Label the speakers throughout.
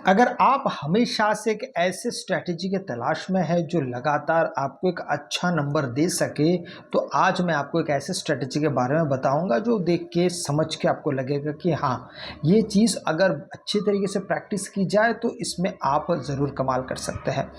Speaker 1: अगर आप हमेशा से एक ऐसे स्ट्रैटेजी के तलाश में है जो लगातार आपको एक अच्छा नंबर दे सके, तो आज मैं आपको एक ऐसे स्ट्रैटेजी के बारे में बताऊंगा जो देख के समझ के आपको लगेगा कि हाँ, ये चीज़ अगर अच्छी तरीके से प्रैक्टिस की जाए तो इसमें आप ज़रूर कमाल कर सकते हैं।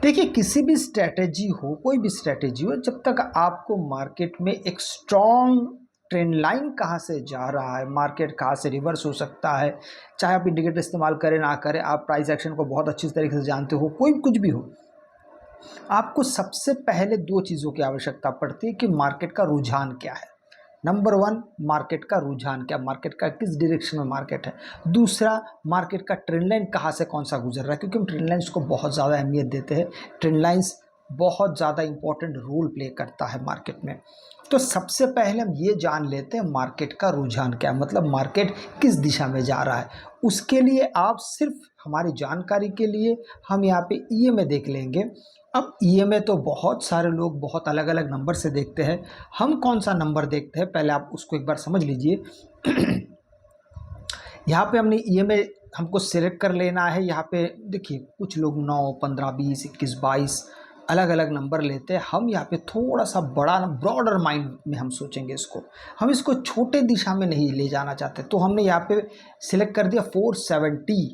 Speaker 1: देखिए, किसी भी स्ट्रैटेजी हो, कोई भी स्ट्रैटेजी हो, जब तक आपको मार्केट में एक स्ट्रॉन्ग ट्रेंड लाइन कहाँ से जा रहा है, मार्केट कहाँ से रिवर्स हो सकता है, चाहे आप इंडिकेटर इस्तेमाल करें ना करें, आप प्राइस एक्शन को बहुत अच्छी तरीके से जानते हो, कोई कुछ भी हो, आपको सबसे पहले दो चीज़ों की आवश्यकता पड़ती है कि मार्केट का रुझान क्या है। नंबर वन, मार्केट का रुझान क्या, मार्केट का किस डायरेक्शन में मार्केट है। दूसरा, मार्केट का ट्रेंड लाइन कहाँ से कौन सा गुजर रहा है, क्योंकि हम ट्रेंड लाइन्स को बहुत ज़्यादा अहमियत देते हैं। ट्रेंड लाइन्स बहुत ज़्यादा इंपॉर्टेंट रोल प्ले करता है मार्केट में। तो सबसे पहले हम ये जान लेते हैं मार्केट का रुझान क्या है, मतलब मार्केट किस दिशा में जा रहा है। उसके लिए आप सिर्फ हमारी जानकारी के लिए हम यहाँ पे ईएमए देख लेंगे। अब ईएमए तो बहुत सारे लोग बहुत अलग अलग नंबर से देखते हैं, हम कौन सा नंबर देखते हैं पहले आप उसको एक बार समझ लीजिए। यहाँ पे हमने ईएमए हमको सिलेक्ट कर लेना है। यहाँ पे देखिए, कुछ लोग 9, 15, 20, 21, 22 अलग अलग नंबर लेते हैं। हम यहाँ पे थोड़ा सा बड़ा ब्रॉडर माइंड में हम सोचेंगे इसको, हम इसको छोटे दिशा में नहीं ले जाना चाहते। तो हमने यहाँ पे सिलेक्ट कर दिया 470।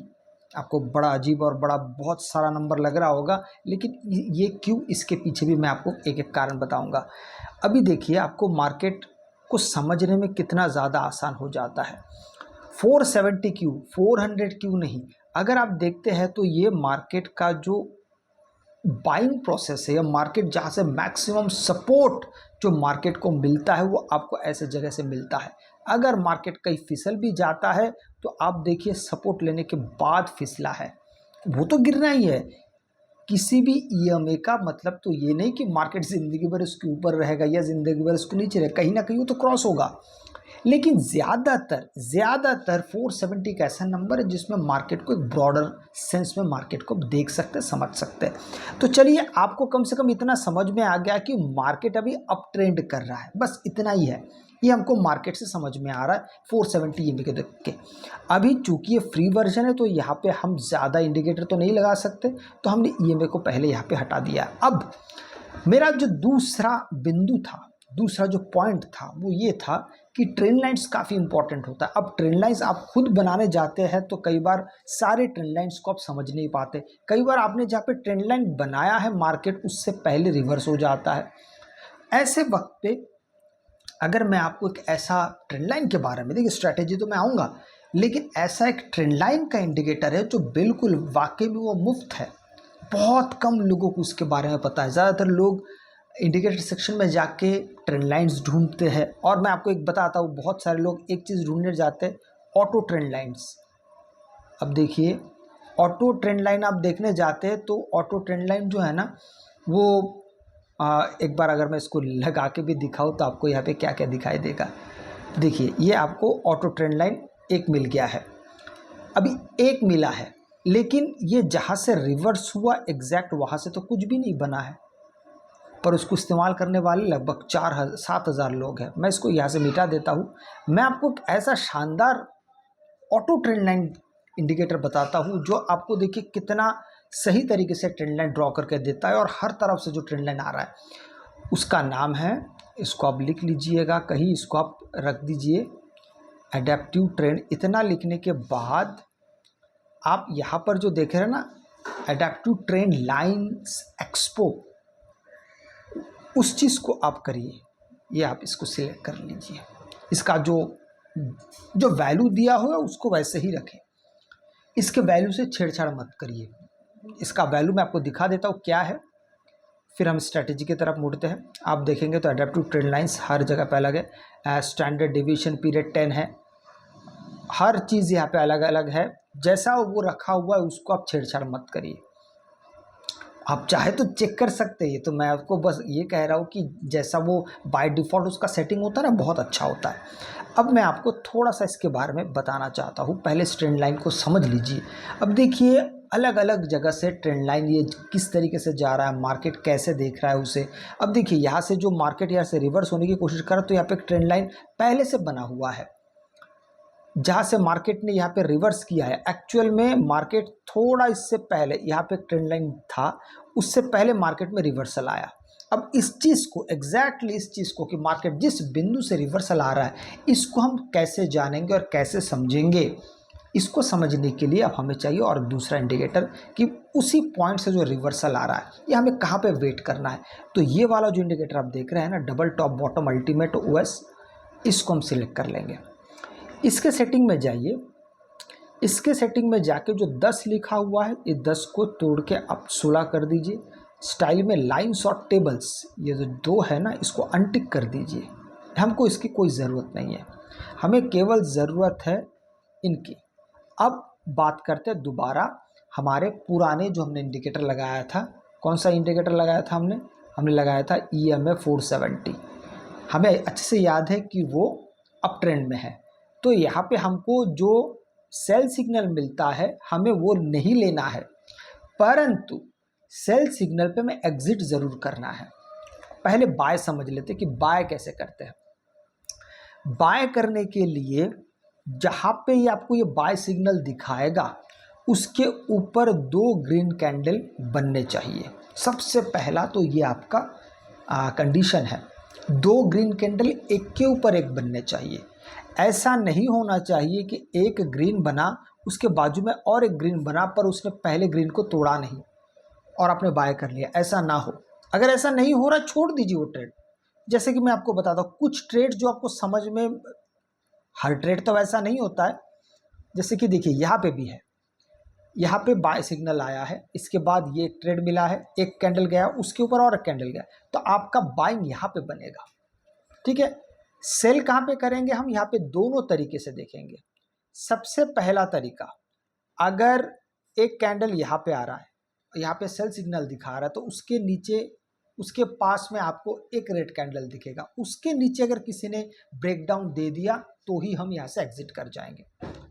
Speaker 1: आपको बड़ा अजीब और बड़ा बहुत सारा नंबर लग रहा होगा, लेकिन ये क्यों, इसके पीछे भी मैं आपको एक एक कारण बताऊंगा। अभी देखिए, आपको मार्केट को समझने में कितना ज़्यादा आसान हो जाता है। 470 क्यों, 400 क्यों नहीं। अगर आप देखते हैं तो ये मार्केट का जो बाइंग प्रोसेस है, या मार्केट जहाँ से मैक्सिमम सपोर्ट जो मार्केट को मिलता है वो आपको ऐसे जगह से मिलता है। अगर मार्केट कहीं फिसल भी जाता है तो आप देखिए, सपोर्ट लेने के बाद फिसला है, वो तो गिरना ही है। किसी भी ईएमए का मतलब तो ये नहीं कि मार्केट ज़िंदगी भर उसके ऊपर रहेगा या ज़िंदगी भर उसको नीचे रहेगा, कहीं ना कहीं वो तो क्रॉस होगा। लेकिन ज़्यादातर 470 एक ऐसा नंबर है जिसमें मार्केट को एक ब्रॉडर सेंस में मार्केट को देख सकते हैं, समझ सकते हैं। तो चलिए, आपको कम से कम इतना समझ में आ गया कि मार्केट अभी अप ट्रेंड कर रहा है, बस इतना ही है। ये हमको मार्केट से समझ में आ रहा है 470 ईएमए के देख के। अभी चूंकि ये फ्री वर्जन है तो यहाँ पे हम ज़्यादा इंडिकेटर तो नहीं लगा सकते, तो हमने ईएमए को पहले यहाँ पे हटा दिया। अब मेरा जो दूसरा बिंदु था, दूसरा जो पॉइंट था वो ये था कि ट्रेंड लाइन्स काफ़ी इंपॉर्टेंट होता है। अब ट्रेंड लाइन्स आप खुद बनाने जाते हैं तो कई बार सारे ट्रेंड लाइन्स को आप समझ नहीं पाते। कई बार आपने जहाँ पे ट्रेंड लाइन बनाया है, मार्केट उससे पहले रिवर्स हो जाता है। ऐसे वक्त पे अगर मैं आपको एक ऐसा ट्रेंड लाइन के बारे में, देखिए स्ट्रैटेजी तो मैं आऊँगा, लेकिन ऐसा एक ट्रेंड लाइन का इंडिकेटर है जो बिल्कुल वाकई में वो मुफ्त है। बहुत कम लोगों को उसके बारे में पता है। ज़्यादातर लोग इंडिकेटर सेक्शन में जाके ट्रेंड लाइन्स ढूंढते हैं, और मैं आपको एक बताता हूँ, बहुत सारे लोग एक चीज़ ढूंढने जाते हैं, ऑटो ट्रेंड लाइन्स। अब देखिए, ऑटो ट्रेंड लाइन आप देखने जाते हैं तो ऑटो ट्रेंड लाइन जो है ना, वो एक बार अगर मैं इसको लगा के भी दिखाऊँ तो आपको यहाँ पे क्या क्या दिखाई देगा। देखिए, ये आपको ऑटो ट्रेंड लाइन एक मिल गया है, अभी एक मिला है, लेकिन ये जहाँ से रिवर्स हुआ एग्जैक्ट वहाँ से तो कुछ भी नहीं बना है, पर उसको इस्तेमाल करने वाले लगभग 7,000 लोग हैं। मैं इसको यहाँ से मिटा देता हूँ। मैं आपको एक ऐसा शानदार ऑटो ट्रेंड लाइन इंडिकेटर बताता हूँ जो आपको देखिए कितना सही तरीके से ट्रेंड लाइन ड्रॉ करके देता है, और हर तरफ से जो ट्रेंड लाइन आ रहा है उसका नाम है, इसको आप लिख लीजिएगा कहीं, इसको आप रख दीजिए एडेप्टिव ट्रेंड। इतना लिखने के बाद आप यहाँ पर जो देख रहे हैं ना, एडेप्टिव ट्रेंड लाइन्स एक्सपो, उस चीज़ को आप करिए। ये आप इसको सिलेक्ट कर लीजिए, इसका जो जो वैल्यू दिया हुआ है उसको वैसे ही रखें, इसके वैल्यू से छेड़छाड़ मत करिए। इसका वैल्यू मैं आपको दिखा देता हूँ क्या है, फिर हम स्ट्रैटेजी की तरफ मुड़ते हैं। आप देखेंगे तो एडेप्टिव ट्रेंड लाइन्स हर जगह पे अलग है, स्टैंडर्ड डिवीजन पीरियड 10 है, हर चीज़ यहाँ पे अलग अलग है। जैसा वो रखा हुआ है उसको आप छेड़छाड़ मत करिए। आप चाहे तो चेक कर सकते हैं, तो मैं आपको बस ये कह रहा हूँ कि जैसा वो बाय डिफ़ॉल्ट उसका सेटिंग होता है ना, बहुत अच्छा होता है। अब मैं आपको थोड़ा सा इसके बारे में बताना चाहता हूँ, पहले इस ट्रेंड लाइन को समझ लीजिए। अब देखिए, अलग अलग जगह से ट्रेंड लाइन ये किस तरीके से जा रहा है, मार्केट कैसे देख रहा है उसे। अब देखिए, यहाँ से जो मार्केट यहाँ से रिवर्स होने की कोशिश कर रहा है तो यहाँ पे एक ट्रेंड लाइन पहले से बना हुआ है। जहाँ से मार्केट ने यहाँ पे रिवर्स किया है। एक्चुअल में मार्केट थोड़ा इससे पहले यहाँ पे ट्रेंड लाइन था, उससे पहले मार्केट में रिवर्सल आया। अब इस चीज़ को एग्जैक्टली इस चीज़ को कि मार्केट जिस बिंदु से रिवर्सल आ रहा है, इसको हम कैसे जानेंगे और कैसे समझेंगे, इसको समझने के लिए अब हमें चाहिए और दूसरा इंडिकेटर कि उसी पॉइंट से जो रिवर्सल आ रहा है ये हमें कहाँ पे वेट करना है। तो ये वाला जो इंडिकेटर आप देख रहे हैं ना, double top bottom ultimate OS, इसको हम सिलेक्ट कर लेंगे। इसके सेटिंग में जाइए, इसके सेटिंग में जाके जो 10 लिखा हुआ है, ये 10 को तोड़ के आप 16 कर दीजिए। स्टाइल में लाइन्स और टेबल्स, ये जो 2 है ना, इसको अनटिक कर दीजिए। हमको इसकी कोई ज़रूरत नहीं है, हमें केवल ज़रूरत है इनकी। अब बात करते हैं दोबारा हमारे पुराने जो हमने इंडिकेटर लगाया था। कौन सा इंडिकेटर लगाया था हमने लगाया था EMA 470। हमें अच्छे से याद है कि वो अप ट्रेंड में है। तो यहाँ पे हमको जो सेल सिग्नल मिलता है हमें वो नहीं लेना है, परंतु सेल सिग्नल पे हमें एग्जिट ज़रूर करना है। पहले बाय समझ लेते कि बाय कैसे करते हैं। बाय करने के लिए जहाँ पे ये आपको ये बाय सिग्नल दिखाएगा, उसके ऊपर 2 ग्रीन कैंडल बनने चाहिए। सबसे पहला तो ये आपका कंडीशन है, 2 ग्रीन कैंडल एक के ऊपर एक बनने चाहिए। ऐसा नहीं होना चाहिए कि एक ग्रीन बना, उसके बाजू में और एक ग्रीन बना, पर उसने पहले ग्रीन को तोड़ा नहीं और आपने बाय कर लिया। ऐसा ना हो। अगर ऐसा नहीं हो रहा, छोड़ दीजिए वो ट्रेड। जैसे कि मैं आपको बताता हूँ कुछ ट्रेड जो आपको समझ में, हर ट्रेड तो वैसा नहीं होता है। जैसे कि देखिए यहाँ पे भी है, यहाँ पे बाय सिग्नल आया है, इसके बाद ये ट्रेड मिला है, एक कैंडल गया, उसके ऊपर और एक कैंडल गया, तो आपका बाइंग यहाँ पे बनेगा। ठीक है। सेल कहाँ पे करेंगे हम, यहाँ पे दोनों तरीके से देखेंगे। सबसे पहला तरीका, अगर एक कैंडल यहाँ पे आ रहा है, यहाँ पे सेल सिग्नल दिखा रहा है, तो उसके नीचे, उसके पास में आपको एक रेड कैंडल दिखेगा। उसके नीचे अगर किसी ने ब्रेकडाउन दे दिया तो ही हम यहाँ से एग्जिट कर जाएंगे।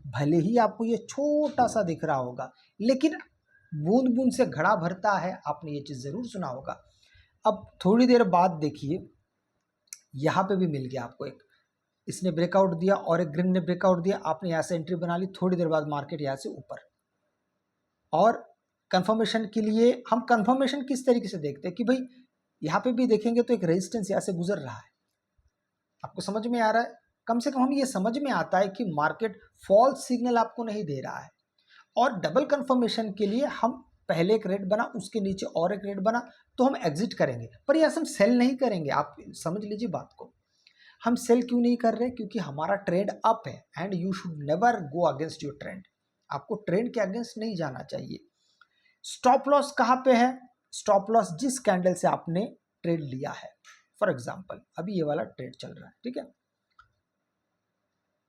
Speaker 1: भले ही आपको ये छोटा सा दिख रहा होगा, लेकिन बूंद बूंद से घड़ा भरता है, आपने ये चीज़ ज़रूर सुना होगा। अब थोड़ी देर बाद देखिए, यहाँ पे भी मिल गया आपको एक, इसने ब्रेकआउट दिया और एक ग्रीन ने ब्रेकआउट दिया, आपने यहाँ से एंट्री बना ली। थोड़ी देर बाद मार्केट यहाँ से ऊपर। और कंफर्मेशन के लिए हम कंफर्मेशन किस तरीके से देखते हैं कि भाई यहाँ पे भी देखेंगे तो एक रेजिस्टेंस यहाँ से गुजर रहा है। आपको समझ में आ रहा है? कम से कम हम ये समझ में आता है कि मार्केट फॉल्स सिग्नल आपको नहीं दे रहा है। और डबल कंफर्मेशन के लिए हम पहले एक रेट बना, उसके नीचे और एक रेट बना, तो हम एग्जिट करेंगे। पर यह हम सेल नहीं करेंगे। आप समझ लीजिए बात को। हम सेल क्यों नहीं कर रहे? क्योंकि हमारा ट्रेड अप है and you should never go against your trend. आपको ट्रेंड के अगेंस्ट नहीं जाना चाहिए। स्टॉप लॉस कहाँ पे है? स्टॉप लॉस जिस कैंडल से आपने ट्रेड लिया है। फॉर एग्जांपल अभी ये वाला ट्रेड चल रहा है, ठीक है।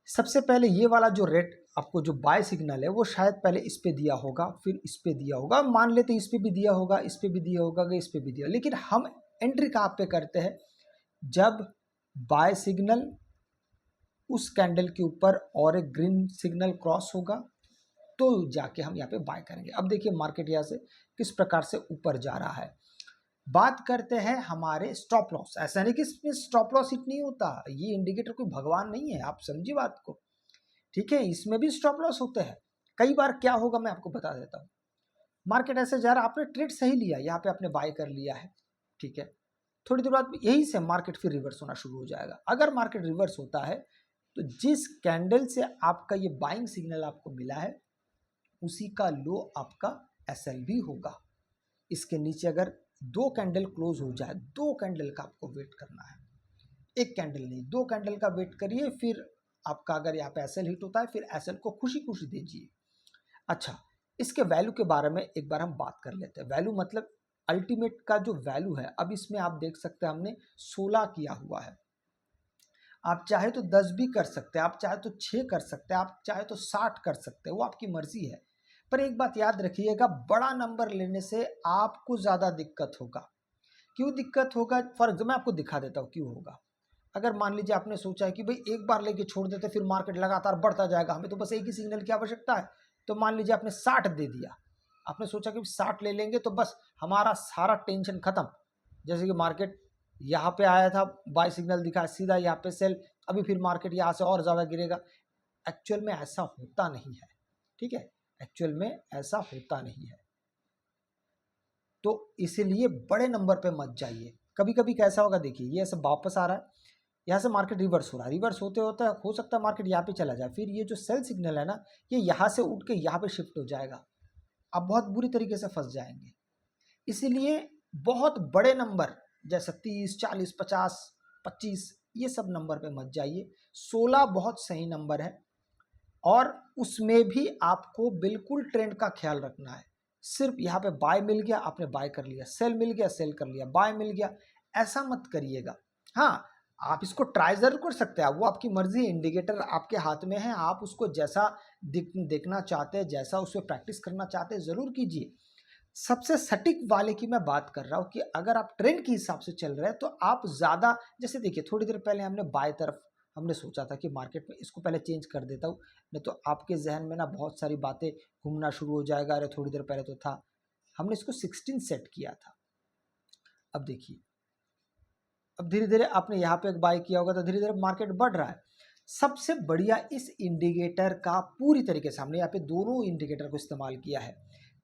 Speaker 1: सबसे पहले ये वाला जो रेट आपको जो बाय सिग्नल है, वो शायद पहले इस पे दिया होगा, फिर इस पे दिया होगा, मान लेते इस पे भी दिया होगा, इस पे भी दिया होगा, इस पे भी दिया। लेकिन हम एंट्री कहाँ पे करते हैं? जब बाय सिग्नल उस कैंडल के ऊपर और एक ग्रीन सिग्नल क्रॉस होगा, तो जाके हम यहाँ पे बाय करेंगे। अब देखिए मार्केट यहाँ से किस प्रकार से ऊपर जा रहा है। बात करते हैं हमारे स्टॉप लॉस। ऐसा नहीं कि इसमें स्टॉप लॉस हिट नहीं होता, ये इंडिकेटर कोई भगवान नहीं है, आप समझिए बात को, ठीक है। इसमें भी स्टॉप लॉस होते हैं। कई बार क्या होगा मैं आपको बता देता हूँ। मार्केट ऐसे जा रहा, आपने ट्रेड सही लिया, यहाँ पे आपने बाय कर लिया है, ठीक है। थोड़ी देर बाद यही से मार्केट फिर रिवर्स होना शुरू हो जाएगा। अगर मार्केट रिवर्स होता है तो जिस कैंडल से आपका ये बाइंग सिग्नल आपको मिला है, उसी का लो आपका SL भी होगा। इसके नीचे अगर 2 कैंडल क्लोज हो जाए, 2 कैंडल का आपको वेट करना है, एक कैंडल नहीं, 2 कैंडल का वेट करिए। फिर आपका अगर यहाँ पे SL हिट होता है, फिर SL को खुशी खुशी दीजिए। अच्छा, इसके वैल्यू के बारे में एक बार हम बात कर लेते हैं। वैल्यू मतलब अल्टीमेट का जो वैल्यू है। अब इसमें आप देख सकते हैं हमने 16 किया हुआ है। आप चाहे तो 10 भी कर सकते हैं, आप चाहे तो 6 कर सकते हैं, आप चाहे तो 60 कर सकते हैं, वो आपकी मर्जी है। पर एक बात याद रखिएगा, बड़ा नंबर लेने से आपको ज़्यादा दिक्कत होगा। क्यों दिक्कत होगा? फॉर एग्जाम्पल मैं आपको दिखा देता हूँ क्यों होगा। अगर मान लीजिए आपने सोचा है कि भाई एक बार लेके छोड़ देते फिर मार्केट लगातार बढ़ता जाएगा, हमें तो बस एक ही सिग्नल की आवश्यकता है। तो मान लीजिए आपने 60 दे दिया, आपने सोचा कि 60 ले लेंगे तो बस हमारा सारा टेंशन खत्म। जैसे कि मार्केट यहाँ पे आया था, बाय सिग्नल दिखा, सीधा यहाँ पे सेल, अभी फिर मार्केट यहाँ से और ज़्यादा गिरेगा। एक्चुअल में ऐसा होता नहीं है, ठीक है, एक्चुअल में ऐसा होता नहीं है। तो इसीलिए बड़े नंबर पे मत जाइए। कभी कभी कैसा होगा, देखिए ये ऐसे वापस आ रहा है, यहाँ से मार्केट रिवर्स हो रहा है, रिवर्स होते होते हो सकता है मार्केट यहाँ पे चला जाए, फिर ये जो सेल सिग्नल है ना, ये यहाँ से उठ के यहाँ पे शिफ्ट हो जाएगा, आप बहुत बुरी तरीके से फंस जाएंगे। इसीलिए बहुत बड़े नंबर जैसे 30, 40, 50, 25 ये सब नंबर पे मत जाइए। 16 बहुत सही नंबर है, और उसमें भी आपको बिल्कुल ट्रेंड का ख्याल रखना है। सिर्फ यहाँ पे बाय मिल गया आपने बाय कर लिया, सेल मिल गया सेल कर लिया, बाय मिल गया, ऐसा मत करिएगा। हाँ, आप इसको ट्राई जरूर कर सकते हैं, वो आपकी मर्जी, इंडिकेटर आपके हाथ में है, आप उसको जैसा देखना चाहते हैं, जैसा उससे प्रैक्टिस करना चाहते हैं जरूर कीजिए। सबसे सटीक वाले की मैं बात कर रहा हूँ कि अगर आप ट्रेंड के हिसाब से चल रहे हैं तो आप ज़्यादा, जैसे देखिए थोड़ी देर पहले हमने बाय तरफ हमने सोचा था कि मार्केट में इसको पहले चेंज कर देता हूँ, नहीं तो आपके जहन में ना बहुत सारी बातें घूमना शुरू हो जाएगा, अरे थोड़ी देर पहले तो था, हमने इसको 16 सेट किया था। अब देखिए, अब धीरे धीरे आपने यहाँ पे एक बाय किया होगा तो धीरे धीरे मार्केट बढ़ रहा है। सबसे बढ़िया इस इंडिकेटर का पूरी तरीके से हमने यहाँ पे दोनों इंडिकेटर को इस्तेमाल किया है।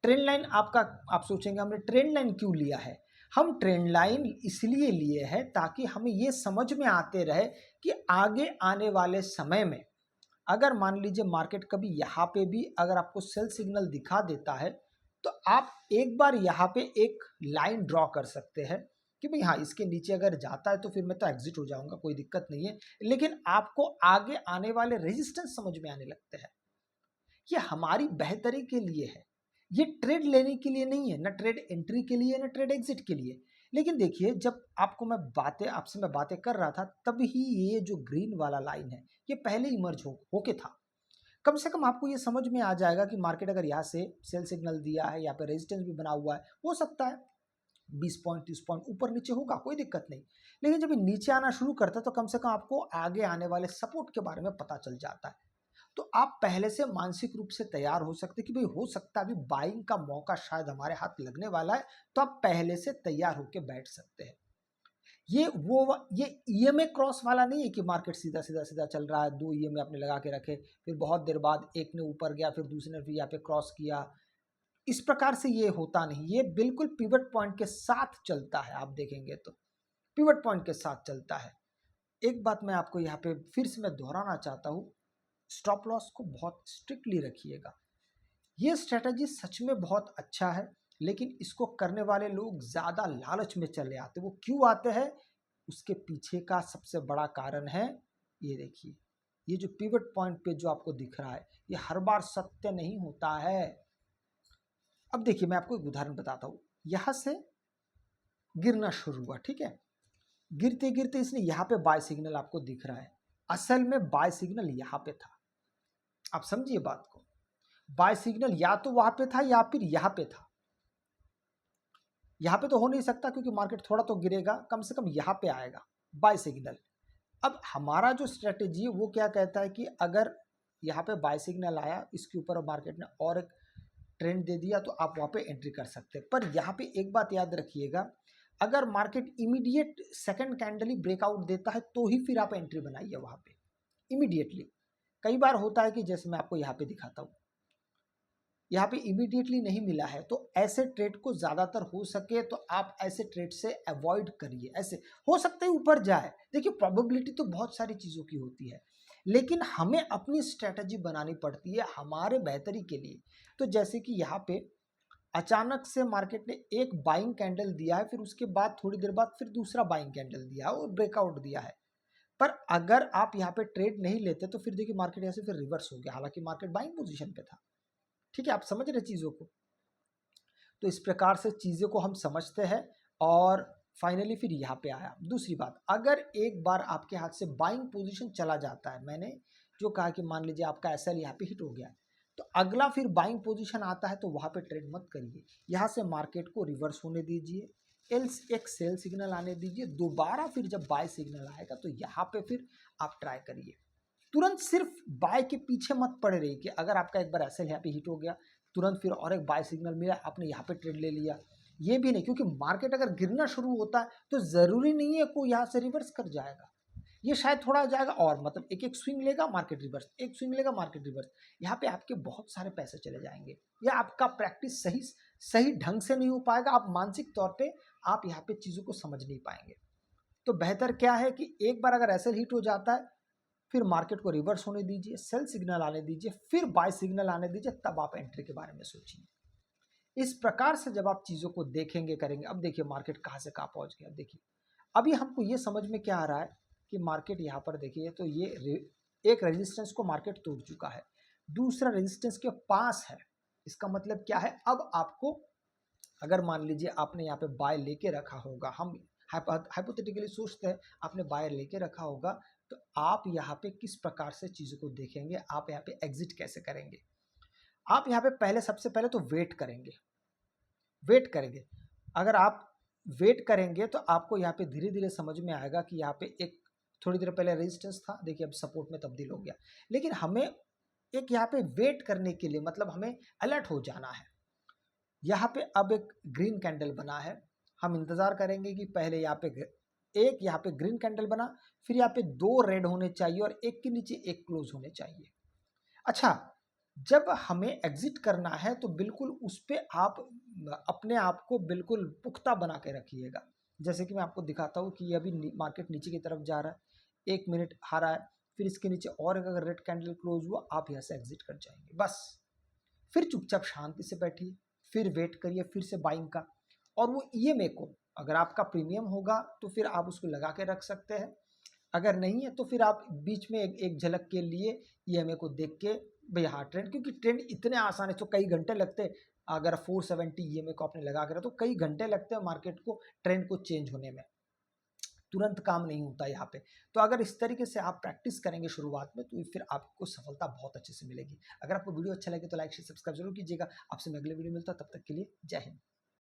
Speaker 1: ट्रेंड लाइन आपका, आप सोचेंगे हमने ट्रेंड लाइन क्यों लिया है, हम ट्रेंड लाइन इसलिए लिए हैं ताकि हमें ये समझ में आते रहे कि आगे आने वाले समय में अगर मान लीजिए मार्केट कभी यहाँ पे भी अगर आपको सेल सिग्नल दिखा देता है तो आप एक बार यहाँ पे एक लाइन ड्रॉ कर सकते हैं कि भाई हाँ, इसके नीचे अगर जाता है तो फिर मैं तो एग्जिट हो जाऊंगा, कोई दिक्कत नहीं है, लेकिन आपको आगे आने वाले रेजिस्टेंस समझ में आने लगते हैं। ये हमारी बेहतरी के लिए है, ये ट्रेड लेने के लिए नहीं है, ना ट्रेड एंट्री के लिए ना ट्रेड एग्जिट के लिए। लेकिन देखिए, जब आपसे मैं बातें कर रहा था तभी ये जो ग्रीन वाला लाइन है ये पहले इमर्ज होके था। कम से कम आपको ये समझ में आ जाएगा कि मार्केट अगर यहाँ से सेल सिग्नल दिया है, यहाँ पे रेजिस्टेंस भी बना हुआ है, हो सकता है 20 पॉइंट 30 पॉइंट ऊपर नीचे होगा, कोई दिक्कत नहीं। लेकिन जब ये नीचे आना शुरू करता है तो कम से कम आपको आगे आने वाले सपोर्ट के बारे में पता चल जाता है, तो आप पहले से मानसिक रूप से तैयार हो सकते कि भाई हो सकता है अभी बाइंग का मौका शायद हमारे हाथ लगने वाला है, तो आप पहले से तैयार होकर बैठ सकते हैं। ये ईएमए क्रॉस वाला नहीं है कि मार्केट सीधा सीधा सीधा चल रहा है, 2 ईएमए आपने लगा के रखे, फिर बहुत देर बाद एक ने ऊपर गया फिर दूसरे ने फिर यहाँ पे क्रॉस किया, इस प्रकार से ये होता नहीं। ये बिल्कुल पिवट पॉइंट के साथ चलता है, आप देखेंगे तो पिवट पॉइंट के साथ चलता है। एक बात मैं आपको यहाँ पे फिर से मैं दोहराना चाहता हूँ, स्टॉप लॉस को बहुत स्ट्रिक्टली रखिएगा। ये स्ट्रेटजी सच में बहुत अच्छा है, लेकिन इसको करने वाले लोग ज़्यादा लालच में चले आते। वो क्यों आते हैं, उसके पीछे का सबसे बड़ा कारण है, ये देखिए, ये जो पिवट पॉइंट पे जो आपको दिख रहा है ये हर बार सत्य नहीं होता है। अब देखिए, मैं आपको एक उदाहरण बताता हूँ, यहाँ से गिरना शुरू हुआ, ठीक है, गिरते गिरते इसने यहाँ पे बाय सिग्नल आपको दिख रहा है, असल में बाय सिग्नल यहाँ पे था। आप समझिए बात को, बाय सिग्नल या तो वहां पे था या फिर यहाँ पे था। यहाँ पे तो हो नहीं सकता क्योंकि मार्केट थोड़ा तो गिरेगा, कम से कम यहाँ पे आएगा बाय सिग्नल। अब हमारा जो स्ट्रेटेजी है वो क्या कहता है कि अगर यहाँ पे बाय सिग्नल आया, इसके ऊपर मार्केट ने और एक ट्रेंड दे दिया, तो आप वहाँ पे एंट्री कर सकते हैं। पर यहाँ पे एक बात याद रखिएगा, अगर मार्केट इमीडिएट सेकंड कैंडल ही ब्रेकआउट देता है तो ही फिर आप एंट्री बनाइए वहाँ पे इमीडिएटली। कई बार होता है कि जैसे मैं आपको यहाँ पे दिखाता हूँ, यहाँ पे इमीडिएटली नहीं मिला है, तो ऐसे ट्रेड को ज़्यादातर हो सके तो आप ऐसे ट्रेड से अवॉइड करिए। ऐसे हो सकता है ऊपर जाए, देखिए प्रोबेबिलिटी तो बहुत सारी चीज़ों की होती है, लेकिन हमें अपनी स्ट्रेटजी बनानी पड़ती है हमारे बेहतरी के लिए। तो जैसे कि यहाँ पे अचानक से मार्केट ने एक बाइंग कैंडल दिया है, फिर उसके बाद थोड़ी देर बाद फिर दूसरा बाइंग कैंडल दिया है और ब्रेकआउट दिया है, पर अगर आप यहाँ पे ट्रेड नहीं लेते तो फिर देखिए मार्केट यहाँ से फिर रिवर्स हो गया, हालांकि मार्केट बाइंग पोजीशन पे था। ठीक है, आप समझ रहे चीज़ों को। तो इस प्रकार से चीज़ों को हम समझते हैं और फाइनली फिर यहाँ पे आया। दूसरी बात, अगर एक बार आपके हाथ से बाइंग पोजीशन चला जाता है, मैंने जो कहा कि मान लीजिए आपका एसएल यहाँ पे हिट हो गया, तो अगला फिर बाइंग पोजीशन आता है तो वहाँ पे ट्रेड मत करिए, यहाँ से मार्केट को रिवर्स होने दीजिए, एक सेल सिग्नल आने दीजिए, दोबारा फिर जब बाय सिग्नल आएगा तो यहाँ पे फिर आप ट्राई करिए। तुरंत सिर्फ बाय के पीछे मत पड़े रहिए कि अगर आपका एक बार एसएल यहाँ पे हिट हो गया, तुरंत फिर और एक बाय सिग्नल मिला, आपने यहाँ पे ट्रेड ले लिया, ये भी नहीं, क्योंकि मार्केट अगर गिरना शुरू होता है तो ज़रूरी नहीं है कोई यहाँ से रिवर्स कर जाएगा। ये शायद थोड़ा जाएगा और मतलब एक एक स्विंग लेगा मार्केट रिवर्स, एक स्विंग लेगा मार्केट रिवर्स। यहाँ पे आपके बहुत सारे पैसे चले जाएंगे, या आपका प्रैक्टिस सही सही ढंग से नहीं हो पाएगा, आप मानसिक तौर पे आप यहाँ पे चीज़ों को समझ नहीं पाएंगे। तो बेहतर क्या है कि एक बार अगर ऐसे हिट हो जाता है, फिर मार्केट को रिवर्स होने दीजिए, सेल सिग्नल आने दीजिए, फिर बाय सिग्नल आने दीजिए, तब आप एंट्री के बारे में सोचिए। इस प्रकार से जब आप चीज़ों को देखेंगे करेंगे, अब देखिए मार्केट कहाँ से कहाँ पहुँच गया। देखिए अभी हमको ये समझ में क्या आ रहा है कि मार्केट यहाँ पर देखिए तो ये एक रेजिस्टेंस को मार्केट तोड़ चुका है, दूसरा रेजिस्टेंस के पास है। इसका मतलब क्या है, अब आपको अगर मान लीजिए आपने यहाँ पे बाय लेके रखा होगा, हम हाइपोथेटिकली सोचते हैं आपने बाय लेके रखा होगा, तो आप यहाँ पे किस प्रकार से चीज़ों को देखेंगे, आप यहाँ पे एग्जिट कैसे करेंगे। आप यहाँ पे पहले सबसे पहले तो वेट करेंगे। अगर आप वेट करेंगे तो आपको यहाँ पे धीरे धीरे समझ में आएगा कि यहाँ पे एक थोड़ी देर पहले रेजिस्टेंस था, देखिए अब सपोर्ट में तब्दील हो गया। लेकिन हमें एक यहाँ पे वेट करने के लिए मतलब हमें अलर्ट हो जाना है। यहाँ पे अब एक ग्रीन कैंडल बना है, हम इंतजार करेंगे कि पहले यहाँ पे ग्रीन कैंडल बना, फिर यहाँ पे 2 रेड होने चाहिए और एक के नीचे एक क्लोज होने चाहिए। अच्छा, जब हमें एग्जिट करना है तो बिल्कुल उस पर आप अपने आप को बिल्कुल पुख्ता बना के रखिएगा। जैसे कि मैं आपको दिखाता हूँ कि अभी मार्केट नीचे की तरफ जा रहा है, 1 मिनट हारा है, फिर इसके नीचे और अगर रेड कैंडल क्लोज हुआ, आप यहाँ से एग्जिट कर जाएंगे बस। फिर चुपचाप शांति से बैठिए, फिर वेट करिए फिर से बाइंग का। और वो ईएमए को अगर आपका प्रीमियम होगा तो फिर आप उसको लगा के रख सकते हैं, अगर नहीं है तो फिर आप बीच में एक झलक के लिए ईएमए को देख के भाई हाँ ट्रेंड, क्योंकि ट्रेंड इतने आसान है तो कई घंटे लगते हैं। अगर 470 ईएमए को आपने लगा के रखा तो कई घंटे लगते हैं मार्केट को ट्रेंड को चेंज होने में, तुरंत काम नहीं होता यहाँ पे। तो अगर इस तरीके से आप प्रैक्टिस करेंगे शुरुआत में तो फिर आपको सफलता बहुत अच्छे से मिलेगी। अगर आपको वीडियो अच्छा लगे तो लाइक शेयर सब्सक्राइब जरूर कीजिएगा। आपसे मैं अगले वीडियो मिलता हूं, तब तक के लिए जय हिंद।